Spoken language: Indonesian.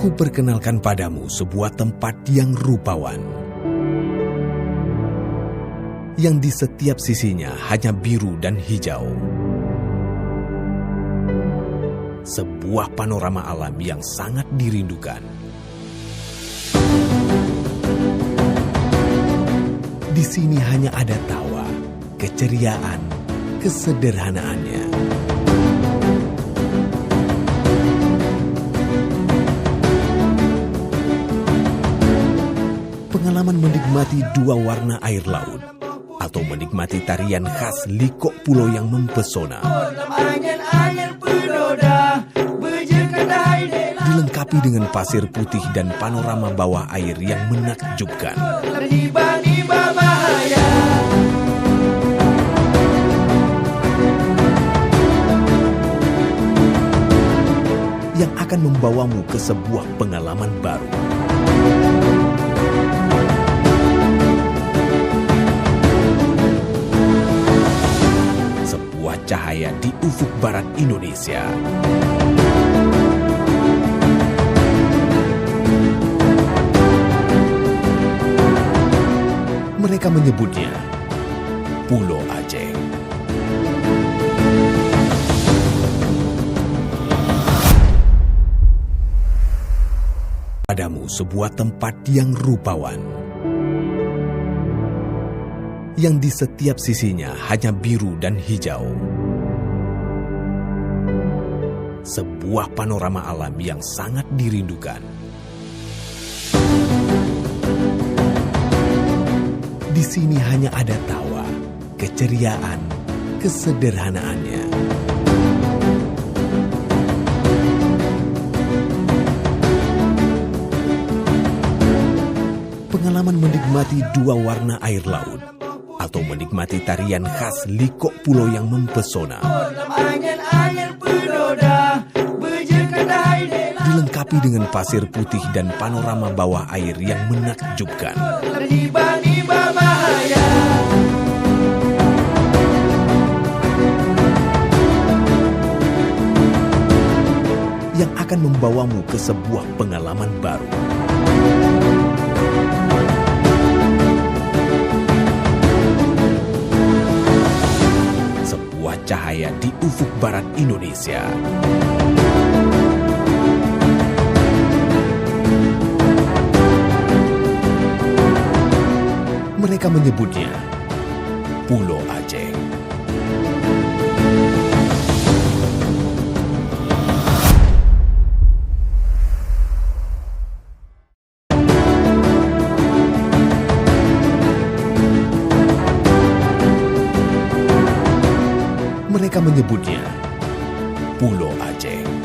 Kuperkenalkan padamu sebuah tempat yang rupawan, yang di setiap sisinya hanya biru dan hijau. Sebuah panorama alam yang sangat dirindukan. Di sini hanya ada tawa, keceriaan, kesederhanaannya. Pengalaman menikmati dua warna air laut, atau menikmati tarian khas Likok Pulau yang mempesona. Dilengkapi dengan pasir putih dan panorama bawah air yang menakjubkan. Yang akan membawamu ke sebuah pengalaman baru. Sebuah cahaya di ufuk barat Indonesia. Mereka menyebutnya Pulau Aceh. Padamu sebuah tempat yang rupawan, yang di setiap sisinya hanya biru dan hijau. Sebuah panorama alam yang sangat dirindukan. Di sini hanya ada tawa, keceriaan, kesederhanaannya. Pengalaman menikmati dua warna air laut, atau menikmati tarian khas Likok Pulau yang mempesona. Dilengkapi dengan pasir putih dan panorama bawah air yang menakjubkan. Yang akan membawamu ke sebuah pengalaman baru. Sebuah cahaya di ufuk barat Indonesia. Mereka menyebutnya Pulau Aceh. Mereka menyebutnya Pulau Aceh.